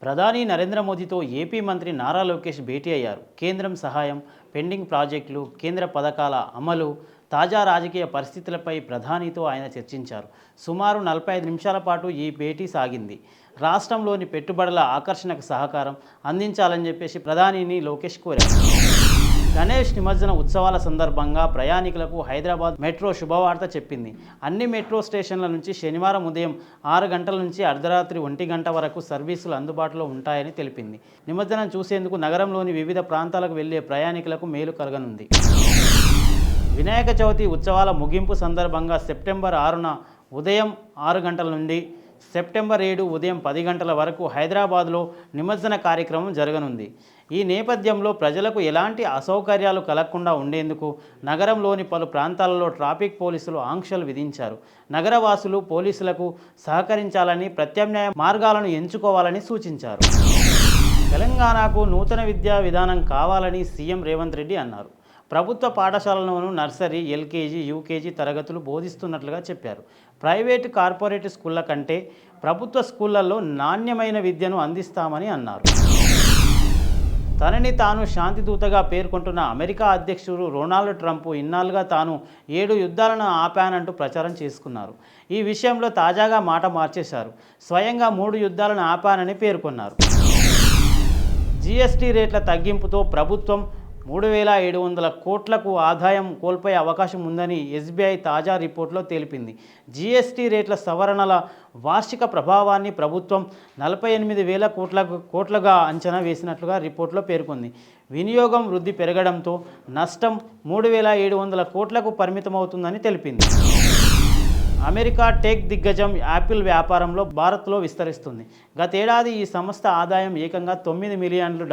ప్రధాని నరేంద్ర మోదీతో ఏపీ మంత్రి నారా లోకేష్ భేటీ అయ్యారు. కేంద్రం సహాయం, పెండింగ్ ప్రాజెక్టులు, కేంద్ర పథకాల అమలు, తాజా రాజకీయ పరిస్థితులపై ప్రధానితో ఆయన చర్చించారు. సుమారు 45 నిమిషాల పాటు ఈ భేటీ సాగింది. రాష్ట్రంలోని పెట్టుబడుల ఆకర్షణకు సహకారం అందించాలని చెప్పేసి ప్రధానిని లోకేష్ కోరారు. గణేష్ నిమజ్జన ఉత్సవాల సందర్భంగా ప్రయాణికులకు హైదరాబాద్ మెట్రో శుభవార్త చెప్పింది. అన్ని మెట్రో స్టేషన్ల నుంచి శనివారం ఉదయం 6 గంటల నుంచి అర్ధరాత్రి 1 గంట వరకు సర్వీసులు అందుబాటులో ఉంటాయని తెలిపింది. నిమజ్జనం చూసేందుకు నగరంలోని వివిధ ప్రాంతాలకు వెళ్లే ప్రయాణికులకు మేలు కలగనుంది. వినాయక చవితి ఉత్సవాల ముగింపు సందర్భంగా సెప్టెంబర్ 6న ఉదయం 6 గంటల నుండి సెప్టెంబర్ 7 ఉదయం 10 గంటల వరకు హైదరాబాద్లో నిమజ్జన కార్యక్రమం జరగనుంది. ఈ నేపథ్యంలో ప్రజలకు ఎలాంటి అసౌకర్యాలు కలగకుండా ఉండేందుకు నగరంలోని పలు ప్రాంతాలలో ట్రాఫిక్ పోలీసులు ఆంక్షలు విధించారు. నగరవాసులు పోలీసులకు సహకరించాలని, ప్రత్యామ్నాయ మార్గాలను ఎంచుకోవాలని సూచించారు. తెలంగాణకు నూతన విద్యా విధానం కావాలని సీఎం రేవంత్ రెడ్డి అన్నారు. ప్రభుత్వ పాఠశాలలోనూ నర్సరీ, ఎల్కేజీ, యూకేజీ తరగతులు బోధిస్తున్నట్లుగా చెప్పారు. ప్రైవేటు, కార్పొరేట్ స్కూళ్ల కంటే ప్రభుత్వ స్కూళ్లలో నాణ్యమైన విద్యను అందిస్తామని అన్నారు. తనని తాను శాంతిదూతగా పేర్కొంటున్న అమెరికా అధ్యక్షుడు డొనాల్డ్ ట్రంప్ ఇన్నాళ్లుగా తాను 7 యుద్ధాలను ఆపానంటూ ప్రచారం చేసుకున్నారు. ఈ విషయంలో తాజాగా మాట మార్చేశారు. స్వయంగా 3 యుద్ధాలను ఆపానని పేర్కొన్నారు. జీఎస్టీ రేట్ల తగ్గింపుతో ప్రభుత్వం 3,700 కోట్లకు ఆదాయం కోల్పోయే అవకాశం ఉందని ఎస్బీఐ తాజా రిపోర్టులో తెలిపింది. జీఎస్టీ రేట్ల సవరణల వార్షిక ప్రభావాన్ని ప్రభుత్వం 48,000 కోట్లుగా అంచనా వేసినట్లుగా రిపోర్టులో పేర్కొంది. వినియోగం వృద్ధి పెరగడంతో నష్టం 3,700 కోట్లకు పరిమితమవుతుందని తెలిపింది. అమెరికా టెక్ దిగ్గజం యాపిల్ వ్యాపారంలో భారత్లో విస్తరిస్తుంది. గతేడాది ఈ సంస్థ ఆదాయం ఏకంగా $9 మిలియన్లు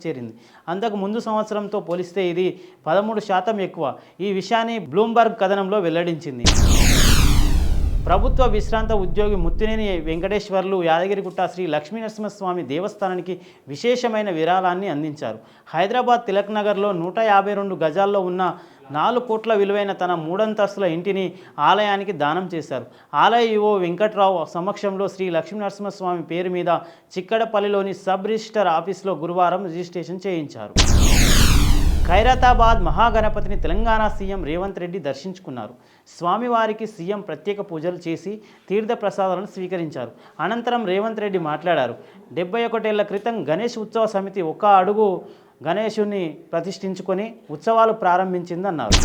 చేరింది. అంతకు ముందు సంవత్సరంతో పోలిస్తే ఇది 13% ఎక్కువ. ఈ విషయాన్ని బ్లూంబర్గ్ కథనంలో వెల్లడించింది. ప్రభుత్వ విశ్రాంత ఉద్యోగి ముత్తినేని వెంకటేశ్వర్లు యాదగిరిగుట్ట శ్రీ లక్ష్మీనరసింహస్వామి దేవస్థానానికి విశేషమైన విరాళాన్ని అందించారు. హైదరాబాద్ తిలక్ నగర్లో 152 గజాల్లో ఉన్న 4 కోట్ల విలువైన తన 3 అంతస్తుల ఇంటిని ఆలయానికి దానం చేశారు. ఆలయ ఈవో వెంకట్రావు సమక్షంలో శ్రీ లక్ష్మీనరసింహస్వామి పేరు మీద చిక్కడపల్లిలోని సబ్ రిజిస్టర్ ఆఫీసులో గురువారం రిజిస్ట్రేషన్ చేయించారు. ఖైరతాబాద్ మహాగణపతిని తెలంగాణ సీఎం రేవంత్ రెడ్డి దర్శించుకున్నారు. స్వామివారికి సీఎం ప్రత్యేక పూజలు చేసి తీర్థ ప్రసాదాలను స్వీకరించారు. అనంతరం రేవంత్ రెడ్డి మాట్లాడారు. 71 ఏళ్ల క్రితం గణేష్ ఉత్సవ సమితి 1 అడుగు గణేశుని ప్రతిష్ఠించుకొని ఉత్సవాలు ప్రారంభించిందన్నారు.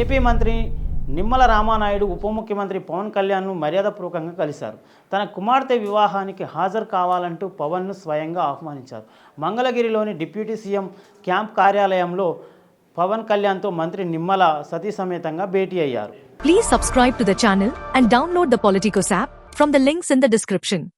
ఏపీ మంత్రి నిమ్మల రామానాయుడు ఉప ముఖ్యమంత్రి పవన్ కళ్యాణ్ను మర్యాదపూర్వకంగా కలిశారు. తన కుమార్తె వివాహానికి హాజరు కావాలంటూ పవన్ను స్వయంగా ఆహ్వానించారు. మంగళగిరిలోని డిప్యూటీ సీఎం క్యాంప్ కార్యాలయంలో పవన్ కళ్యాణ్తో మంత్రి నిమ్మల సతీ సమేతంగా భేటీ అయ్యారు. Please subscribe to the channel and download the Politicos app from the links in the description.